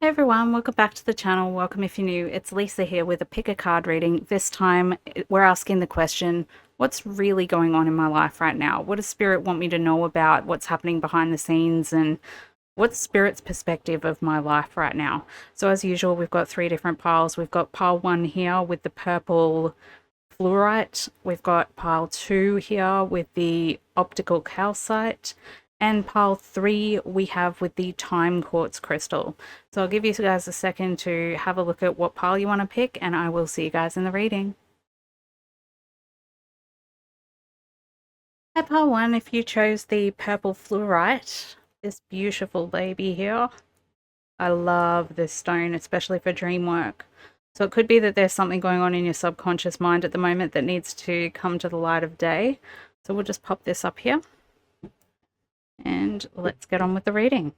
Hey everyone, welcome back to the channel. Welcome if you're new. It's Lisa here with a pick a card reading. This time we're asking the question, what's really going on in my life right now? What does Spirit want me to know about what's happening behind the scenes, and what's Spirit's perspective of my life right now? So as usual, we've got three different piles. We've got pile 1 here with the purple fluorite. We've got pile 2 here with the optical calcite. And pile 3 we have with the time quartz crystal. So I'll give you guys a second to have a look at what pile you want to pick, and I will see you guys in the reading. At pile 1, if you chose the purple fluorite, this beautiful baby here, I love this stone, especially for dream work. So it could be that there's something going on in your subconscious mind at the moment that needs to come to the light of day. So we'll just pop this up here and let's get on with the reading.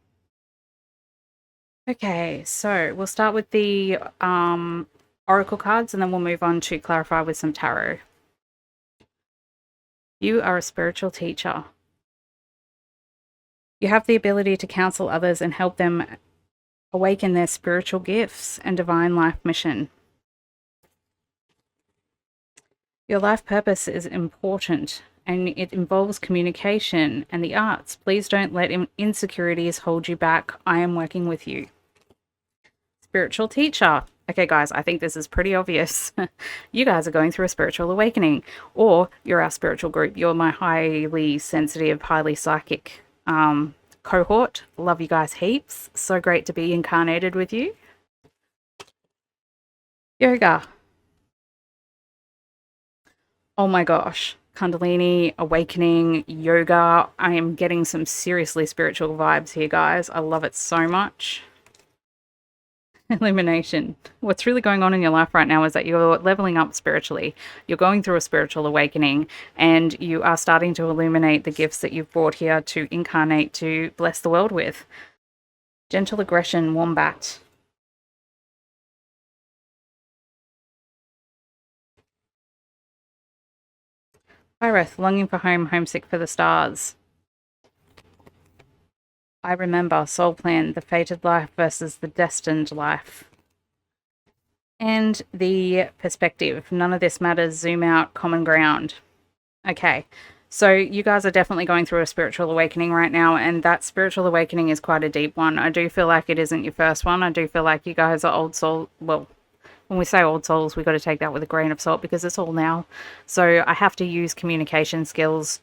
Okay, so we'll start with the oracle cards and then we'll move on to clarify with some tarot. You are a spiritual teacher. You have the ability to counsel others and help them awaken their spiritual gifts and divine life mission. Your life purpose is important and it involves communication and the arts. Please don't let insecurities hold you back. I am working with you. Spiritual teacher. Okay, guys, I think this is pretty obvious. You guys are going through a spiritual awakening, or you're our spiritual group. You're my highly sensitive, highly psychic cohort. Love you guys heaps. So great to be incarnated with you. Yoga. Oh my gosh. Kundalini, awakening, yoga. I am getting some seriously spiritual vibes here, guys. I love it so much. Illumination. What's really going on in your life right now is that you're leveling up spiritually. You're going through a spiritual awakening and you are starting to illuminate the gifts that you've brought here to incarnate, to bless the world with. Gentle aggression, wombat. Pyreth, longing for home, homesick for the stars. I remember, soul plan, the fated life versus the destined life. And the perspective, none of this matters, zoom out, common ground. Okay, so you guys are definitely going through a spiritual awakening right now, and that spiritual awakening is quite a deep one. I do feel like it isn't your first one. I do feel like you guys are old soul. Well, when we say old souls, we've got to take that with a grain of salt because it's all now. So I have to use communication skills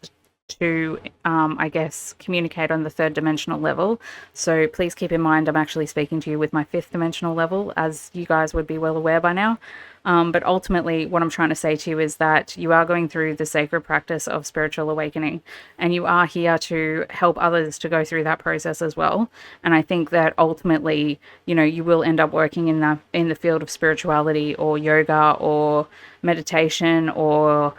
to, I guess, communicate on the third dimensional level. So please keep in mind I'm actually speaking to you with my fifth dimensional level, as you guys would be well aware by now. But ultimately, what I'm trying to say to you is that you are going through the sacred practice of spiritual awakening, and you are here to help others to go through that process as well. And I think that ultimately, you know, you will end up working in the field of spirituality or yoga or meditation or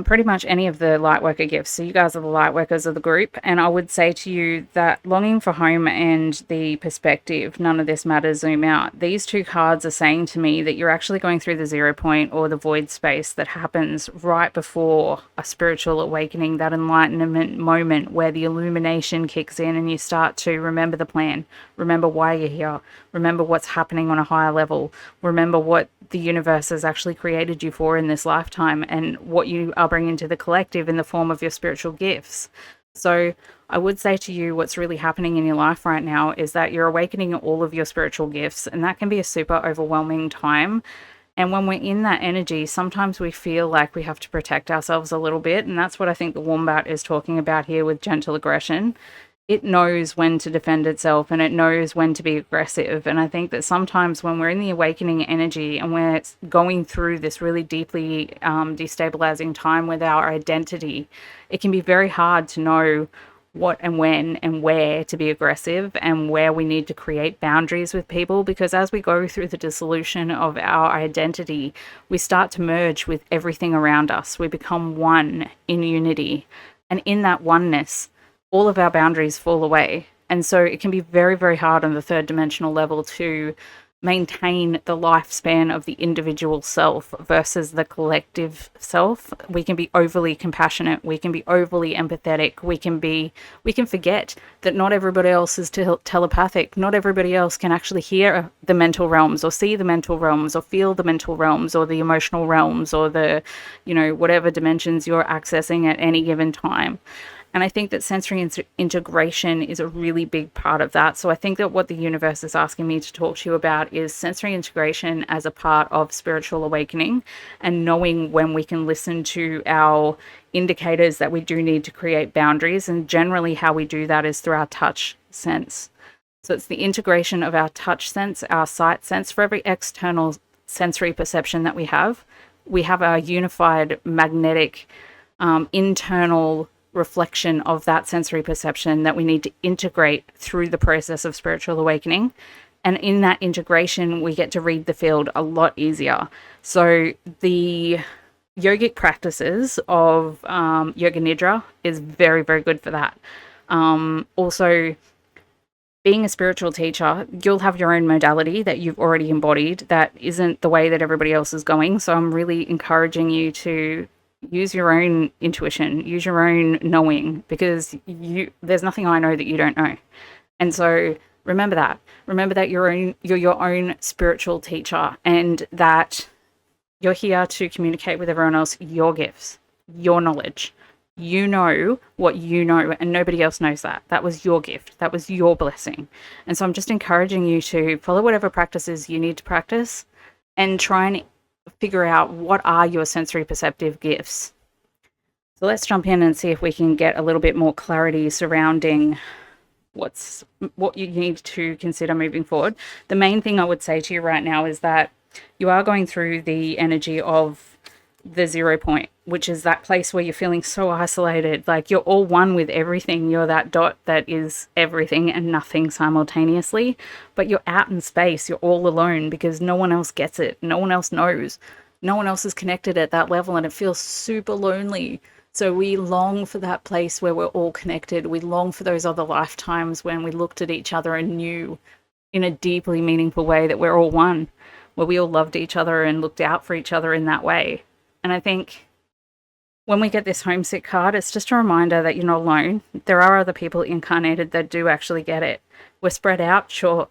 pretty much any of the light worker gifts. So you guys are the light workers of the group, and I would say to you that longing for home and the perspective, none of this matters, zoom out. These two cards are saying to me that you're actually going through the 0 point or the void space that happens right before a spiritual awakening, that enlightenment moment where the illumination kicks in and you start to remember the plan, remember why you're here, remember what's happening on a higher level, remember what the universe has actually created you for in this lifetime, and what you are bringing to the collective in the form of your spiritual gifts. So I would say to you, what's really happening in your life right now is that you're awakening all of your spiritual gifts, and that can be a super overwhelming time. And when we're in that energy, sometimes we feel like we have to protect ourselves a little bit, and that's what I think the wombat is talking about here with gentle aggression. It knows when to defend itself and it knows when to be aggressive. And I think that sometimes when we're in the awakening energy and we're going through this really deeply destabilizing time with our identity, it can be very hard to know what and when and where to be aggressive and where we need to create boundaries with people, because as we go through the dissolution of our identity, we start to merge with everything around us. We become one in unity, and in that oneness, all of our boundaries fall away. And so it can be very, very hard on the third dimensional level to maintain the lifespan of the individual self versus the collective self. We can be overly compassionate, we can be overly empathetic, we can forget that not everybody else is telepathic. Not everybody else can actually hear the mental realms or see the mental realms or feel the mental realms or the emotional realms or the, whatever dimensions you're accessing at any given time. And I think that sensory integration is a really big part of that. So I think that what the universe is asking me to talk to you about is sensory integration as a part of spiritual awakening, and knowing when we can listen to our indicators that we do need to create boundaries. And generally how we do that is through our touch sense. So it's the integration of our touch sense, our sight sense. For every external sensory perception that we have our unified magnetic internal reflection of that sensory perception that we need to integrate through the process of spiritual awakening. And in that integration, we get to read the field a lot easier. So the yogic practices of yoga nidra is very, very good for that. Also, being a spiritual teacher, you'll have your own modality that you've already embodied that isn't the way that everybody else is going. So I'm really encouraging you to use your own intuition, use your own knowing, because there's nothing I know that you don't know. And so remember that you're your own spiritual teacher, and that you're here to communicate with everyone else your gifts, your knowledge. You know what you know, and nobody else knows that. That was your gift. That was your blessing. And so I'm just encouraging you to follow whatever practices you need to practice and try and figure out what are your sensory perceptive gifts. So let's jump in and see if we can get a little bit more clarity surrounding what you need to consider moving forward. The main thing I would say to you right now is that you are going through the energy of the 0 point, which is that place where you're feeling so isolated, like you're all one with everything. You're that dot that is everything and nothing simultaneously, but you're out in space. You're all alone because no one else gets it. No one else knows. No one else is connected at that level, and it feels super lonely. So we long for that place where we're all connected. We long for those other lifetimes when we looked at each other and knew in a deeply meaningful way that we're all one, where we all loved each other and looked out for each other in that way. And I think when we get this homesick card, it's just a reminder that you're not alone. There are other people incarnated that do actually get it. We're spread out, sure.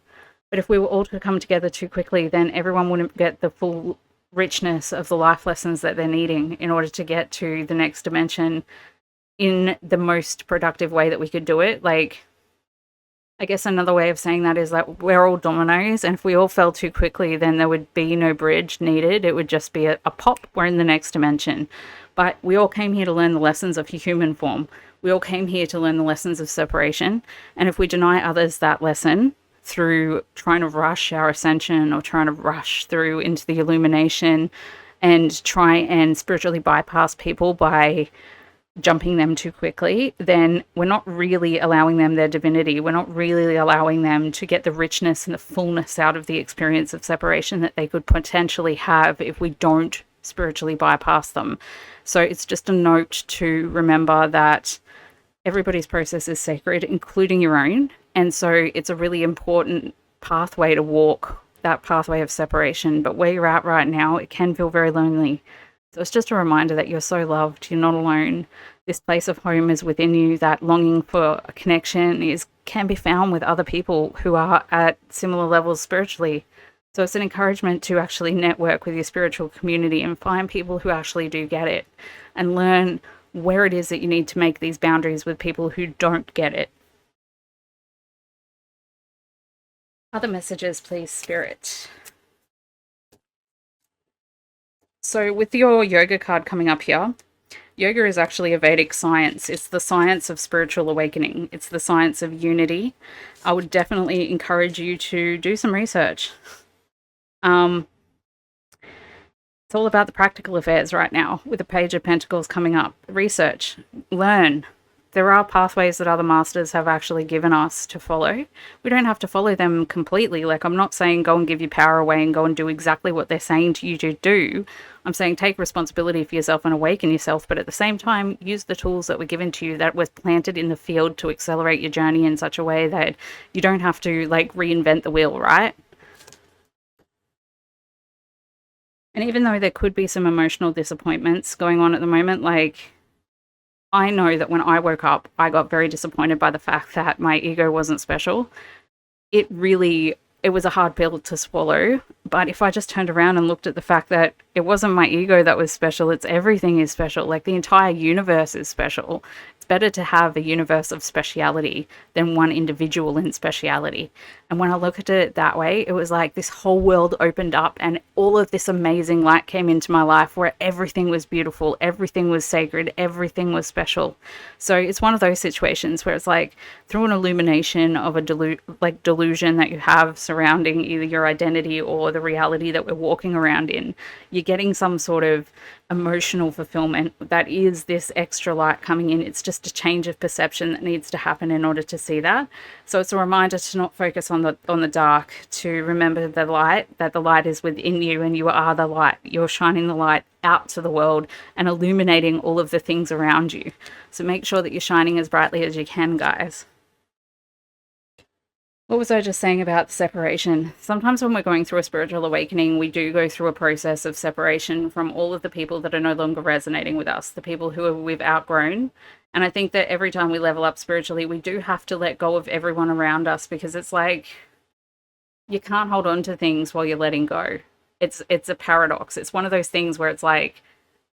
But if we were all to come together too quickly, then everyone wouldn't get the full richness of the life lessons that they're needing in order to get to the next dimension in the most productive way that we could do it. Like, I guess another way of saying that is that we're all dominoes, and if we all fell too quickly, then there would be no bridge needed. It would just be a pop. We're in the next dimension. But we all came here to learn the lessons of human form. We all came here to learn the lessons of separation. And if we deny others that lesson through trying to rush our ascension or trying to rush through into the illumination and try and spiritually bypass people by jumping them too quickly, then we're not really allowing them their divinity. We're not really allowing them to get the richness and the fullness out of the experience of separation that they could potentially have if we don't spiritually bypass them. So it's just a note to remember that everybody's process is sacred, including your own. And so it's a really important pathway to walk, that pathway of separation. But where you're at right now, it can feel very lonely. So it's just a reminder that you're so loved, you're not alone. This place of home is within you. That longing for a connection can be found with other people who are at similar levels spiritually. So it's an encouragement to actually network with your spiritual community and find people who actually do get it, and learn where it is that you need to make these boundaries with people who don't get it. Other messages, please, Spirit. So with your yoga card coming up here, yoga is actually a Vedic science. It's the science of spiritual awakening. It's the science of unity. I would definitely encourage you to do some research. It's all about the practical affairs right now with the Page of Pentacles coming up. Research, learn. There are pathways that other masters have actually given us to follow. We don't have to follow them completely. Like, I'm not saying go and give your power away and go and do exactly what they're saying to you to do. I'm saying take responsibility for yourself and awaken yourself, but at the same time, use the tools that were given to you, that was planted in the field to accelerate your journey in such a way that you don't have to, like, reinvent the wheel, right? And even though there could be some emotional disappointments going on at the moment, like, I know that when I woke up, I got very disappointed by the fact that my ego wasn't special. It was a hard pill to swallow. But if I just turned around and looked at the fact that it wasn't my ego that was special, it's everything is special. Like, the entire universe is special. It's better to have a universe of speciality than one individual in speciality. And when I look at it that way, it was like this whole world opened up and all of this amazing light came into my life where everything was beautiful, everything was sacred, everything was special. So it's one of those situations where it's like, through an illumination of a delusion that you have surrounding either your identity or the reality that we're walking around in, you're getting some sort of emotional fulfillment that is this extra light coming in. It's just a change of perception that needs to happen in order to see that. So it's a reminder to not focus on the dark, to remember the light, that the light is within you and you are the light. You're shining the light out to the world and illuminating all of the things around you. So make sure that you're shining as brightly as you can, guys. What was I just saying about separation? Sometimes when we're going through a spiritual awakening, we do go through a process of separation from all of the people that are no longer resonating with us, the people who we've outgrown. And I think that every time we level up spiritually, we do have to let go of everyone around us, because it's like, you can't hold on to things while you're letting go. It's a paradox. It's one of those things where it's like,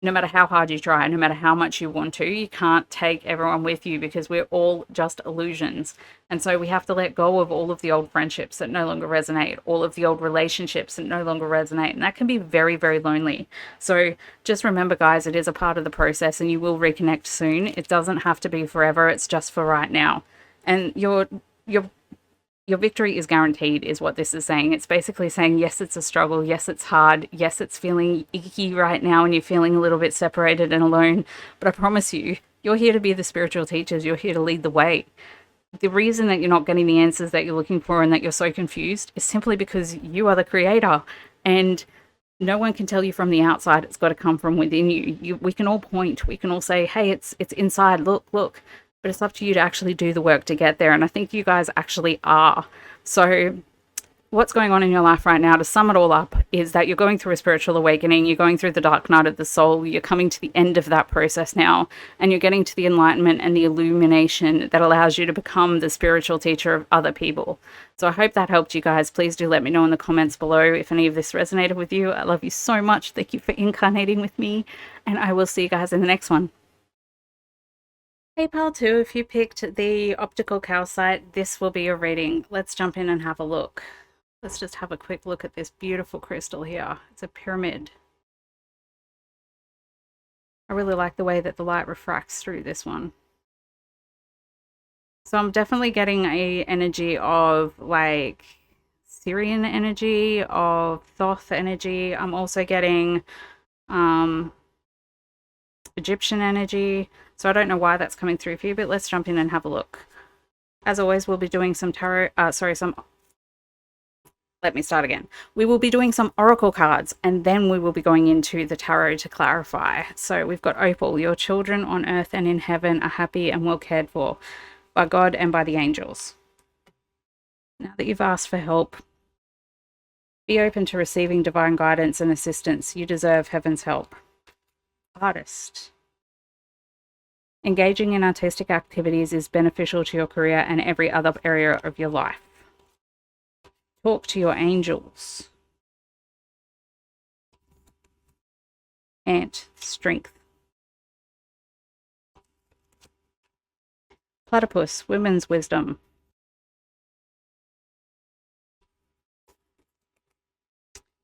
no matter how hard you try, no matter how much you want to, you can't take everyone with you, because we're all just illusions. And so we have to let go of all of the old friendships that no longer resonate, all of the old relationships that no longer resonate. And that can be very, very lonely. So just remember, guys, it is a part of the process and you will reconnect soon. It doesn't have to be forever. It's just for right now. And your victory is guaranteed, is what this is saying. It's basically saying, yes, it's a struggle. Yes, it's hard. Yes, it's feeling icky right now and you're feeling a little bit separated and alone. But I promise you, you're here to be the spiritual teachers. You're here to lead the way. The reason that you're not getting the answers that you're looking for and that you're so confused is simply because you are the creator. And no one can tell you from the outside. It's got to come from within you. We can all point. We can all say, hey, it's inside. Look. But it's up to you to actually do the work to get there. And I think you guys actually are. So what's going on in your life right now, to sum it all up, is that you're going through a spiritual awakening. You're going through the dark night of the soul. You're coming to the end of that process now. And you're getting to the enlightenment and the illumination that allows you to become the spiritual teacher of other people. So I hope that helped you guys. Please do let me know in the comments below if any of this resonated with you. I love you so much. Thank you for incarnating with me. And I will see you guys in the next one. Hey pal 2, if you picked the optical calcite, this will be your reading. Let's jump in and have a look. Let's just have a quick look at this beautiful crystal here. It's a pyramid. I really like the way that the light refracts through this one. So I'm definitely getting a energy of like Syrian energy, of Thoth energy. I'm also getting Egyptian energy. So I don't know why that's coming through for you, but let's jump in and have a look. As always, we'll be doing some tarot, let me start again. We will be doing some oracle cards, and then we will be going into the tarot to clarify. So we've got Opal. Your children on earth and in heaven are happy and well cared for by God and by the angels. Now that you've asked for help, be open to receiving divine guidance and assistance. You deserve heaven's help. Artist. Engaging in artistic activities is beneficial to your career and every other area of your life. Talk to your angels. Ant, strength. Platypus, women's wisdom.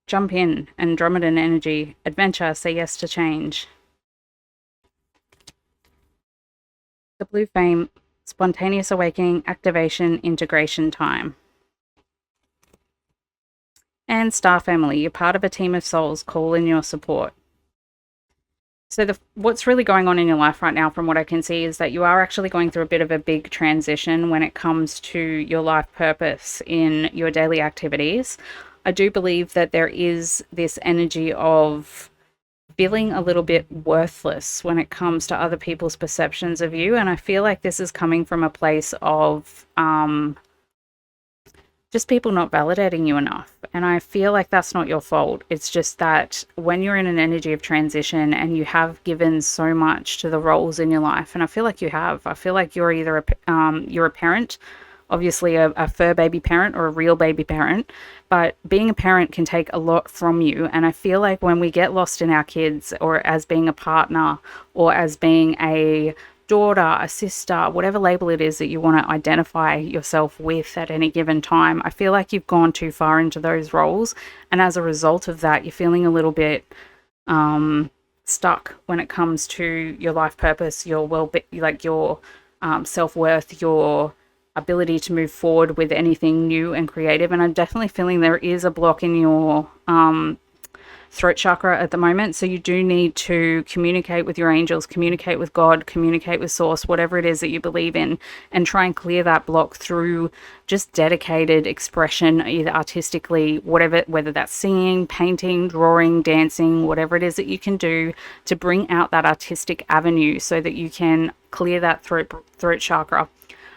Jump in, Andromedan energy. Adventure, say yes to change. The blue flame, spontaneous awakening, activation, integration time. And star family, you're part of a team of souls. Call in your support. So what's really going on in your life right now, from what I can see, is that you are actually going through a bit of a big transition when it comes to your life purpose in your daily activities. I do believe that there is this energy of feeling a little bit worthless when it comes to other people's perceptions of you. And I feel like this is coming from a place of just people not validating you enough. And I feel like that's not your fault. It's just that when you're in an energy of transition and you have given so much to the roles in your life, and I feel like you have, I feel like you're either you're a parent, obviously a fur baby parent or a real baby parent, but being a parent can take a lot from you. And I feel like when we get lost in our kids, or as being a partner, or as being a daughter, a sister, whatever label it is that you want to identify yourself with at any given time, I feel like you've gone too far into those roles. And as a result of that, you're feeling a little bit stuck when it comes to your life purpose, your like your self-worth, your ability to move forward with anything new and creative. And I'm definitely feeling there is a block in your throat chakra at the moment. So you do need to communicate with your angels, communicate with God, communicate with source, whatever it is that you believe in, and try and clear that block through just dedicated expression, either artistically, whether that's singing, painting, drawing, dancing, whatever it is that you can do to bring out that artistic avenue so that you can clear that throat chakra.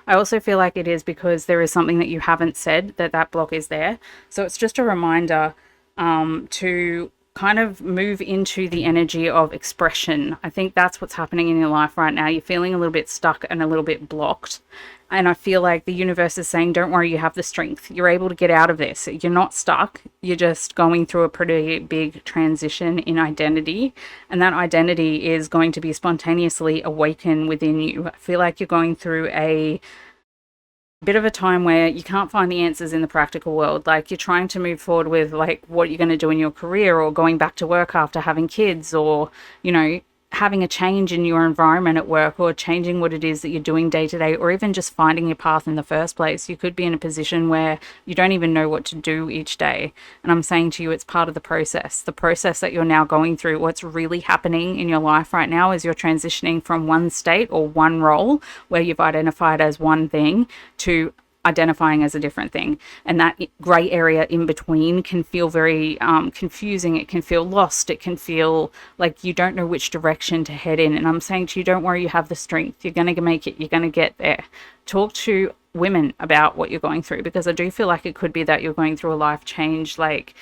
I also feel like it is because there is something that you haven't said that block is there. So it's just a reminder to kind of move into the energy of expression. I think that's what's happening in your life right now. You're feeling a little bit stuck and a little bit blocked. And I feel like the universe is saying, don't worry, you have the strength. You're able to get out of this. You're not stuck. You're just going through a pretty big transition in identity. And that identity is going to be spontaneously awaken within you. I feel like you're going through a bit of a time where you can't find the answers in the practical world. Like, you're trying to move forward with like what you're going to do in your career, or going back to work after having kids, or, you know, having a change in your environment at work, or changing what it is that you're doing day to day, or even just finding your path in the first place. You could be in a position where you don't even know what to do each day. And I'm saying to you, it's part of the process that you're now going through. What's really happening in your life right now is you're transitioning from one state or one role where you've identified as one thing to identifying as a different thing. And that gray area in between can feel very confusing. It can feel lost. It can feel like you don't know which direction to head in. And I'm saying to you, don't worry, you have the strength. You're going to make it. You're going to get there. Talk to women about what you're going through, because I do feel like it could be that you're going through a life change. Like,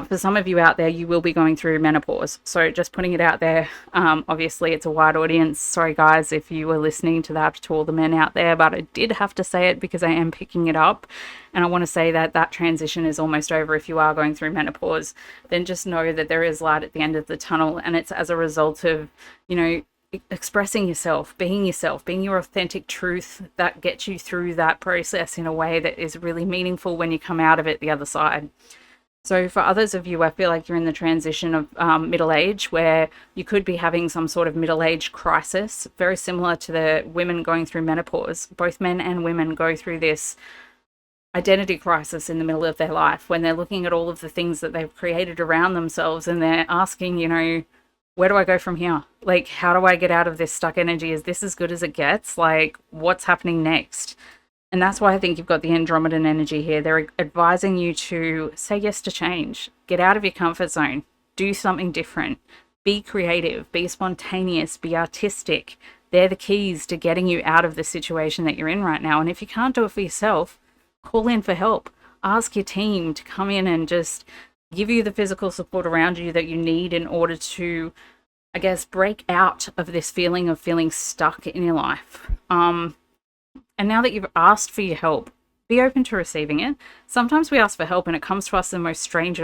for some of you out there, you will be going through menopause. So just putting it out there. Obviously, it's a wide audience. Sorry, guys, if you were listening to that, to all the men out there. But I did have to say it because I am picking it up. And I want to say that that transition is almost over. If you are going through menopause, then just know that there is light at the end of the tunnel. And it's as a result of, you know, expressing yourself, being your authentic truth, that gets you through that process in a way that is really meaningful when you come out of it the other side. So for others of you, I feel like you're in the transition of middle age, where you could be having some sort of middle age crisis, very similar to the women going through menopause. Both men and women go through this identity crisis in the middle of their life, when they're looking at all of the things that they've created around themselves, and they're asking, you know, where do I go from here? Like, how do I get out of this stuck energy? Is this as good as it gets? Like, what's happening next? And that's why I think you've got the Andromedan energy here. They're advising you to say yes to change, get out of your comfort zone, do something different, be creative, be spontaneous, be artistic. They're the keys to getting you out of the situation that you're in right now. And if you can't do it for yourself, call in for help. Ask your team to come in and just give you the physical support around you that you need in order to, I guess, break out of this feeling of feeling stuck in your life. And now that you've asked for your help, be open to receiving it. Sometimes we ask for help and it comes to us in the most strange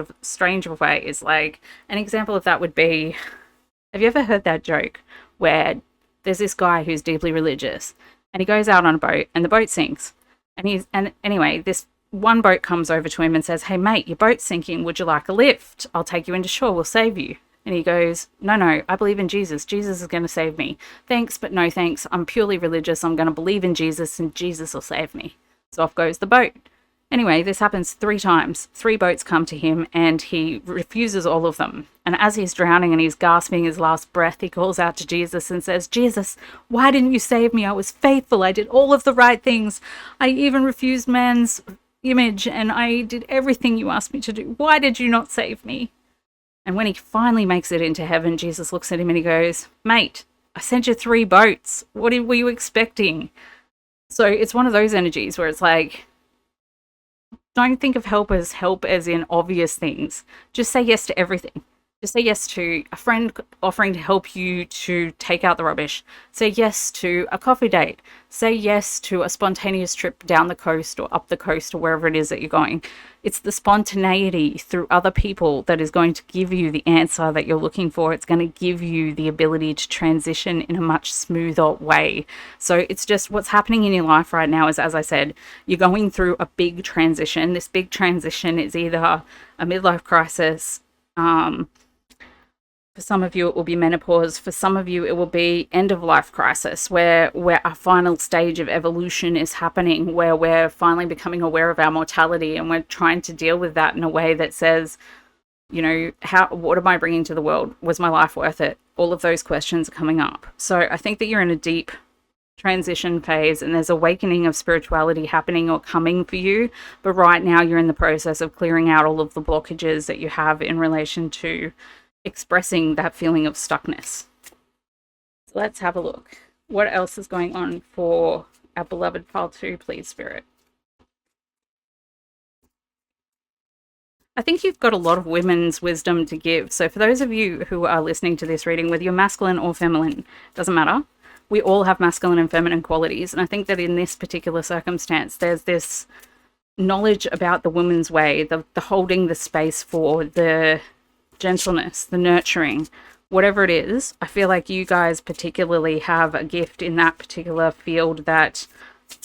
of ways. Like, an example of that would be, have you ever heard that joke where there's this guy who's deeply religious and he goes out on a boat and the boat sinks? And anyway, this one boat comes over to him and says, "Hey mate, your boat's sinking. Would you like a lift? I'll take you into shore. We'll save you." And he goes, no, I believe in Jesus. Jesus is going to save me. Thanks, but no thanks. I'm purely religious. I'm going to believe in Jesus and Jesus will save me. So off goes the boat. Anyway, this happens 3 times. 3 boats come to him and he refuses all of them. And as he's drowning and he's gasping his last breath, he calls out to Jesus and says, "Jesus, why didn't you save me? I was faithful. I did all of the right things. I even refused man's image and I did everything you asked me to do. Why did you not save me?" And when he finally makes it into heaven, Jesus looks at him and he goes, "Mate, I sent you 3 boats. What were you expecting?" So it's one of those energies where it's like, Don't think of help as in obvious things. Just say yes to everything. Just say yes to a friend offering to help you to take out the rubbish. Say yes to a coffee date. Say yes to a spontaneous trip down the coast or up the coast or wherever it is that you're going. It's the spontaneity through other people that is going to give you the answer that you're looking for. It's going to give you the ability to transition in a much smoother way. So it's just what's happening in your life right now is, as I said, you're going through a big transition. This big transition is either a midlife crisis, for some of you, it will be menopause. For some of you, it will be end of life crisis, where a final stage of evolution is happening, where we're finally becoming aware of our mortality, and we're trying to deal with that in a way that says, what am I bringing to the world? Was my life worth it? All of those questions are coming up. So I think that you're in a deep transition phase, and there's awakening of spirituality happening or coming for you. But right now, you're in the process of clearing out all of the blockages that you have in relation to expressing that feeling of stuckness. So let's have a look. What else is going on for our beloved pile 2, please, Spirit? I think you've got a lot of women's wisdom to give. So for those of you who are listening to this reading, whether you're masculine or feminine, doesn't matter. We all have masculine and feminine qualities. And I think that in this particular circumstance, there's this knowledge about the woman's way, the holding the space for, the gentleness, the nurturing, whatever it is. I feel like you guys particularly have a gift in that particular field that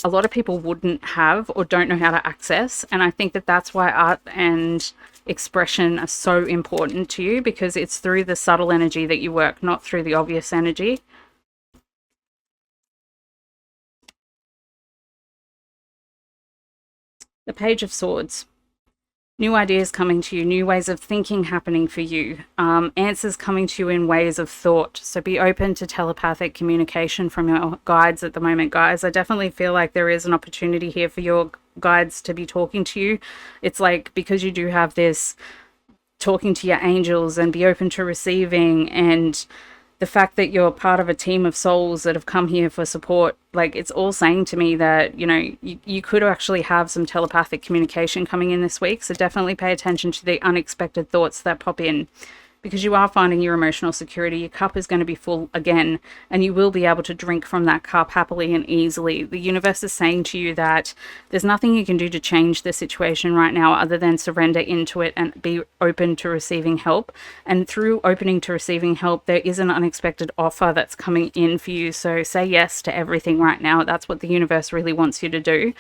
a lot of people wouldn't have or don't know how to access. And I think that that's why art and expression are so important to you, because it's through the subtle energy that you work, not through the obvious energy. The Page of Swords. New ideas coming to you, new ways of thinking happening for you, answers coming to you in ways of thought. So be open to telepathic communication from your guides at the moment, guys. I definitely feel like there is an opportunity here for your guides to be talking to you. It's like, because you do have this talking to your angels and be open to receiving, and the fact that you're part of a team of souls that have come here for support, like, it's all saying to me that, you could actually have some telepathic communication coming in this week. So definitely pay attention to the unexpected thoughts that pop in, because you are finding your emotional security. Your cup is going to be full again, and you will be able to drink from that cup happily and easily. The universe is saying to you that there's nothing you can do to change the situation right now other than surrender into it and be open to receiving help. And through opening to receiving help, there is an unexpected offer that's coming in for you. So say yes to everything right now. That's what the universe really wants you to do.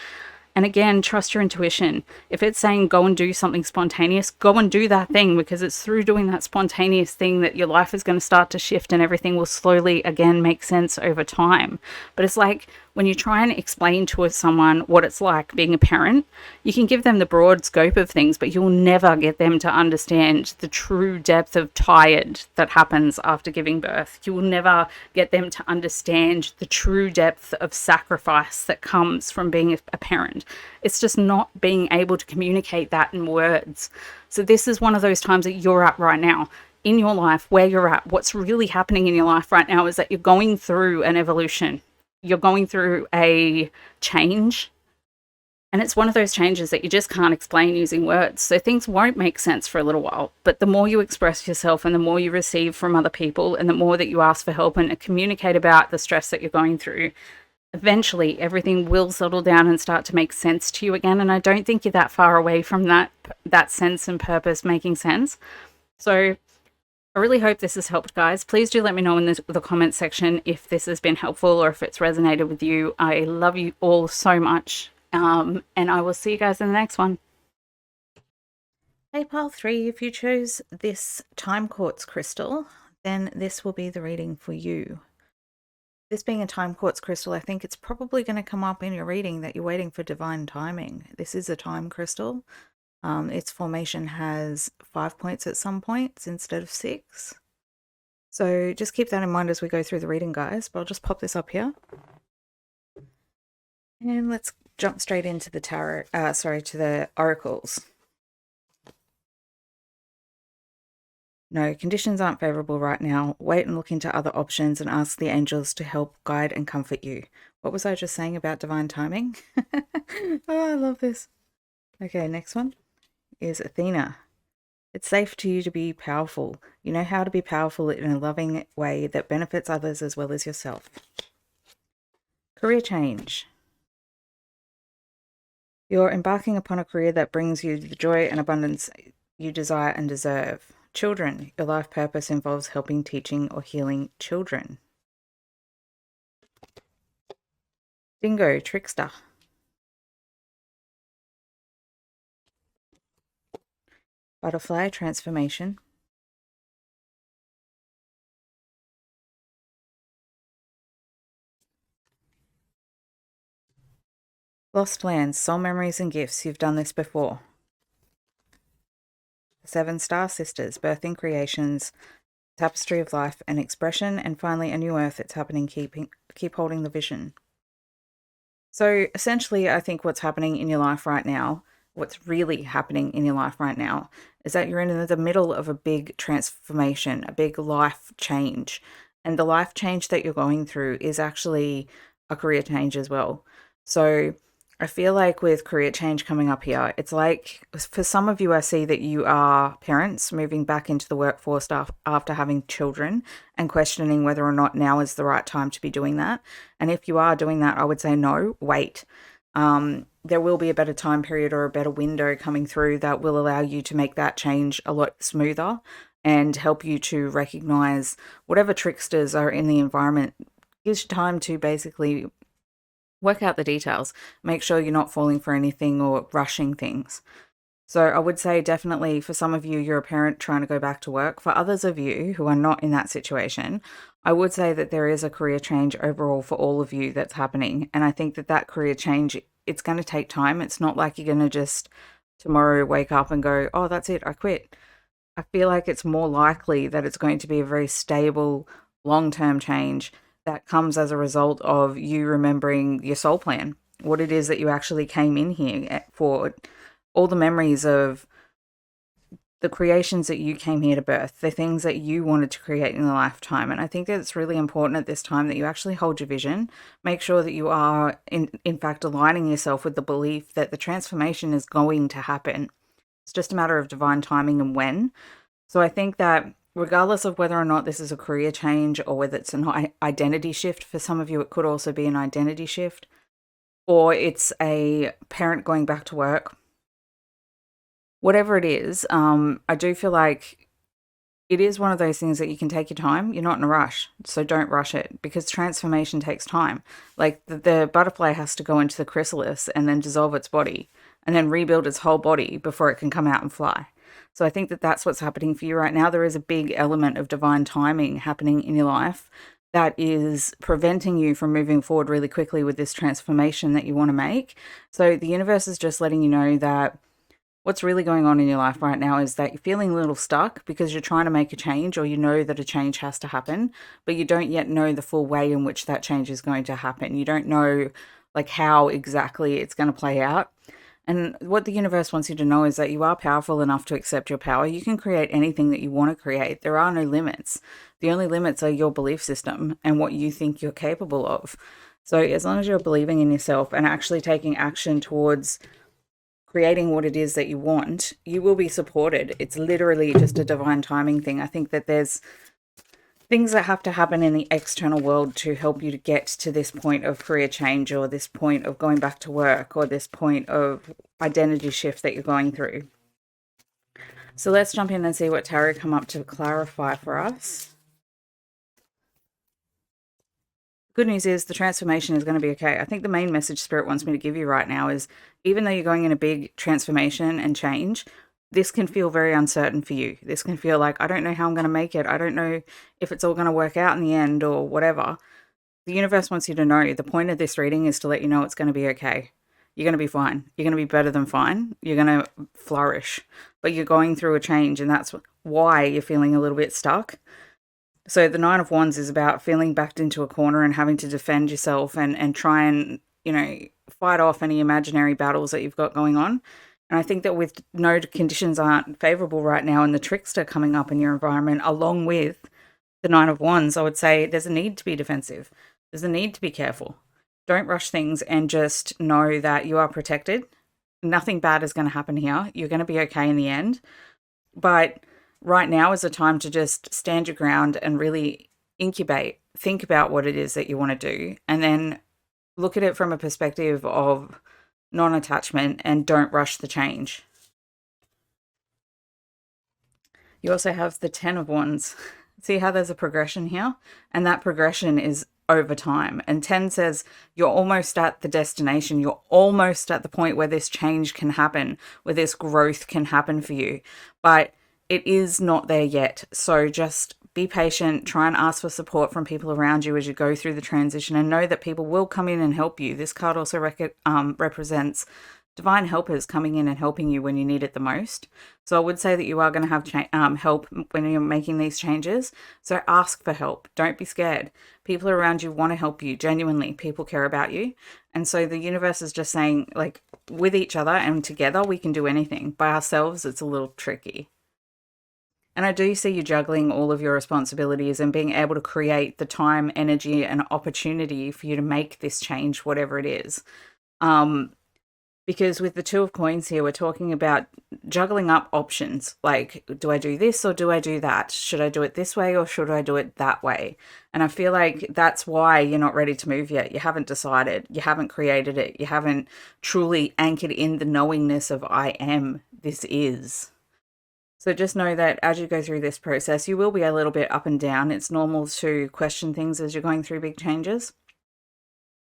And again, trust your intuition. If it's saying go and do something spontaneous, go and do that thing, because it's through doing that spontaneous thing that your life is going to start to shift, and everything will slowly, again, make sense over time. But it's like when you try and explain to someone what it's like being a parent, you can give them the broad scope of things, but you'll never get them to understand the true depth of tired that happens after giving birth. You will never get them to understand the true depth of sacrifice that comes from being a parent. It's just not being able to communicate that in words. So this is one of those times that you're at right now in your life, where you're at. What's really happening in your life right now is that you're going through an evolution. You're going through a change. And it's one of those changes that you just can't explain using words. So things won't make sense for a little while. But the more you express yourself, and the more you receive from other people, and the more that you ask for help and communicate about the stress that you're going through, eventually everything will settle down and start to make sense to you again. And I don't think you're that far away from that sense and purpose making sense. So I really hope this has helped, guys. Please do let me know in the comment section if this has been helpful or if it's resonated with you. I love you all so much. And I will see you guys in the next one. Hey, pile 3, if you chose this time quartz crystal, then this will be the reading for you. This being a time quartz crystal, I think it's probably going to come up in your reading that you're waiting for divine timing. This is a time crystal. Its formation has 5 points at some points instead of 6. So just keep that in mind as we go through the reading, guys. But I'll just pop this up here. And let's jump straight into the tarot, to the oracles. No, conditions aren't favorable right now. Wait and look into other options and ask the angels to help guide and comfort you. What was I just saying about divine timing? Oh, I love this. Okay, next one is Athena. It's safe to you to be powerful. You know how to be powerful in a loving way that benefits others as well as yourself. Career change. You're embarking upon a career that brings you the joy and abundance you desire and deserve. Children. Your life purpose involves helping, teaching, or healing children. Dingo. Trickster. Butterfly. Transformation. Lost lands. Soul memories and gifts. You've done this before. Seven Star Sisters. Birthing creations. Tapestry of life and expression. And finally, a new earth. It's happening. Keep holding the vision. So essentially, I think what's happening in your life right now, what's really happening in your life right now, is that you're in the middle of a big transformation, a big life change. And the life change that you're going through is actually a career change as well. So I feel like with career change coming up here, it's like for some of you, I see that you are parents moving back into the workforce after having children and questioning whether or not now is the right time to be doing that. And if you are doing that, I would say no, wait. There will be a better time period or a better window coming through that will allow you to make that change a lot smoother and help you to recognize whatever tricksters are in the environment. Gives you time to basically work out the details, make sure you're not falling for anything or rushing things. So I would say definitely for some of you, you're a parent trying to go back to work. For others of you who are not in that situation, I would say that there is a career change overall for all of you that's happening. And I think that that career change, it's going to take time. It's not like you're going to just tomorrow wake up and go, oh, that's it, I quit. I feel like it's more likely that it's going to be a very stable, long-term change that comes as a result of you remembering your soul plan, what it is that you actually came in here for, all the memories of the creations that you came here to birth, the things that you wanted to create in a lifetime. And I think that it's really important at this time that you actually hold your vision, make sure that you are in fact aligning yourself with the belief that the transformation is going to happen. It's just a matter of divine timing and when. So I think that regardless of whether or not this is a career change or whether it's an identity shift, for some of you, it could also be an identity shift, or it's a parent going back to work. Whatever it is, I do feel like it is one of those things that you can take your time. You're not in a rush, so don't rush it because transformation takes time. Like the butterfly has to go into the chrysalis and then dissolve its body and then rebuild its whole body before it can come out and fly. So I think that that's what's happening for you right now. There is a big element of divine timing happening in your life that is preventing you from moving forward really quickly with this transformation that you want to make. So the universe is just letting you know that what's really going on in your life right now is that you're feeling a little stuck because you're trying to make a change, or you know that a change has to happen, but you don't yet know the full way in which that change is going to happen. You don't know like how exactly it's going to play out. And what the universe wants you to know is that you are powerful enough to accept your power. You can create anything that you want to create. There are no limits. The only limits are your belief system and what you think you're capable of. So as long as you're believing in yourself and actually taking action towards creating what it is that you want, you will be supported. It's literally just a divine timing thing. I think that there's things that have to happen in the external world to help you to get to this point of career change, or this point of going back to work, or this point of identity shift that you're going through. So let's jump in and see what tarot come up to clarify for us. Good news is the transformation is going to be okay. I think the main message Spirit wants me to give you right now is, even though you're going in a big transformation and change, this can feel very uncertain for you. This can feel like, I don't know how I'm going to make it. I don't know if it's all going to work out in the end or whatever. The universe wants you to know the point of this reading is to let you know it's going to be okay. You're going to be fine. You're going to be better than fine. You're going to flourish. But you're going through a change, and that's why you're feeling a little bit stuck. So the Nine of Wands is about feeling backed into a corner and having to defend yourself and try and, fight off any imaginary battles that you've got going on. And I think that with no conditions aren't favorable right now and the trickster coming up in your environment, along with the Nine of Wands, I would say there's a need to be defensive. There's a need to be careful. Don't rush things, and just know that you are protected. Nothing bad is going to happen here. You're going to be okay in the end. But right now is a time to just stand your ground and really incubate, think about what it is that you want to do, and then look at it from a perspective of non-attachment and don't rush the change. You also have the 10 of Wands. See how there's a progression here? And that progression is over time. And 10 says you're almost at the destination. You're almost at the point where this change can happen, where this growth can happen for you. But it is not there yet. So just be patient, try and ask for support from people around you as you go through the transition, and know that people will come in and help you. This card also represents divine helpers coming in and helping you when you need it the most. So I would say that you are going to have help when you're making these changes. So ask for help. Don't be scared. People around you want to help you. Genuinely, people care about you. And so the universe is just saying, like, with each other and together, we can do anything. By ourselves, it's a little tricky. And I do see you juggling all of your responsibilities and being able to create the time, energy, and opportunity for you to make this change, whatever it is. Because with the Two of Coins here, we're talking about juggling up options. Like, do I do this or do I do that? Should I do it this way or should I do it that way? And I feel like that's why you're not ready to move yet. You haven't decided. You haven't created it. You haven't truly anchored in the knowingness of I am, this is. So just know that as you go through this process, you will be a little bit up and down. It's normal to question things as you're going through big changes.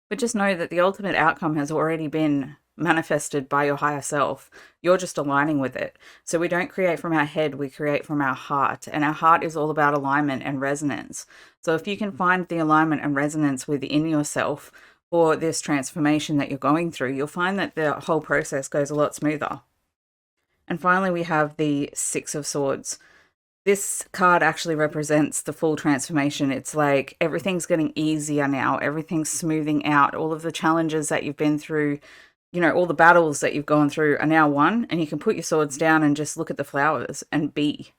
But just know that the ultimate outcome has already been manifested by your higher self. You're just aligning with it. So we don't create from our head, we create from our heart. And our heart is all about alignment and resonance. So if you can find the alignment and resonance within yourself for this transformation that you're going through, you'll find that the whole process goes a lot smoother. And finally, we have the Six of Swords. This card actually represents the full transformation. It's like everything's getting easier now. Everything's smoothing out. All of the challenges that you've been through, you know, all the battles that you've gone through are now won, and you can put your swords down and just look at the flowers and be.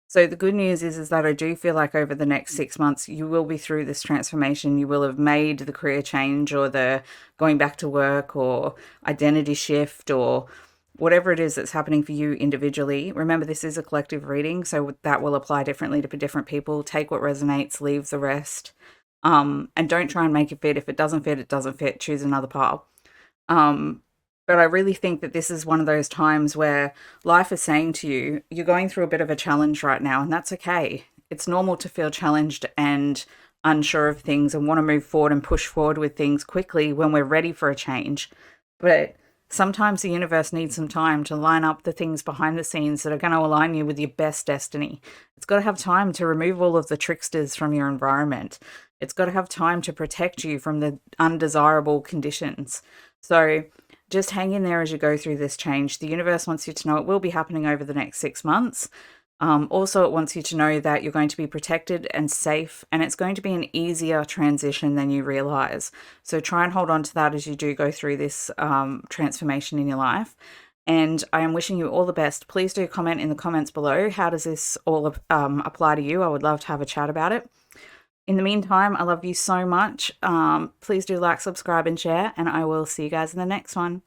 So the good news is that I do feel like over the next 6 months, you will be through this transformation. You will have made the career change or the going back to work or identity shift or whatever it is that's happening for you individually. Remember, this is a collective reading, so that will apply differently to different people. Take what resonates, leave the rest. And don't try and make it fit. If it doesn't fit, it doesn't fit. Choose another path. But I really think that this is one of those times where life is saying to you, you're going through a bit of a challenge right now, and that's okay. It's normal to feel challenged and unsure of things and want to move forward and push forward with things quickly when we're ready for a change. But sometimes the universe needs some time to line up the things behind the scenes that are going to align you with your best destiny. It's got to have time to remove all of the tricksters from your environment. It's got to have time to protect you from the undesirable conditions. So just hang in there as you go through this change. The universe wants you to know it will be happening over the next 6 months. Also, it wants you to know that you're going to be protected and safe, and it's going to be an easier transition than you realize. So try and hold on to that as you do go through this transformation in your life. And I am wishing you all the best. Please do comment in the comments below. How does this all apply to you? I would love to have a chat about it. In the meantime, I love you so much. Please do like, subscribe, and share, and I will see you guys in the next one.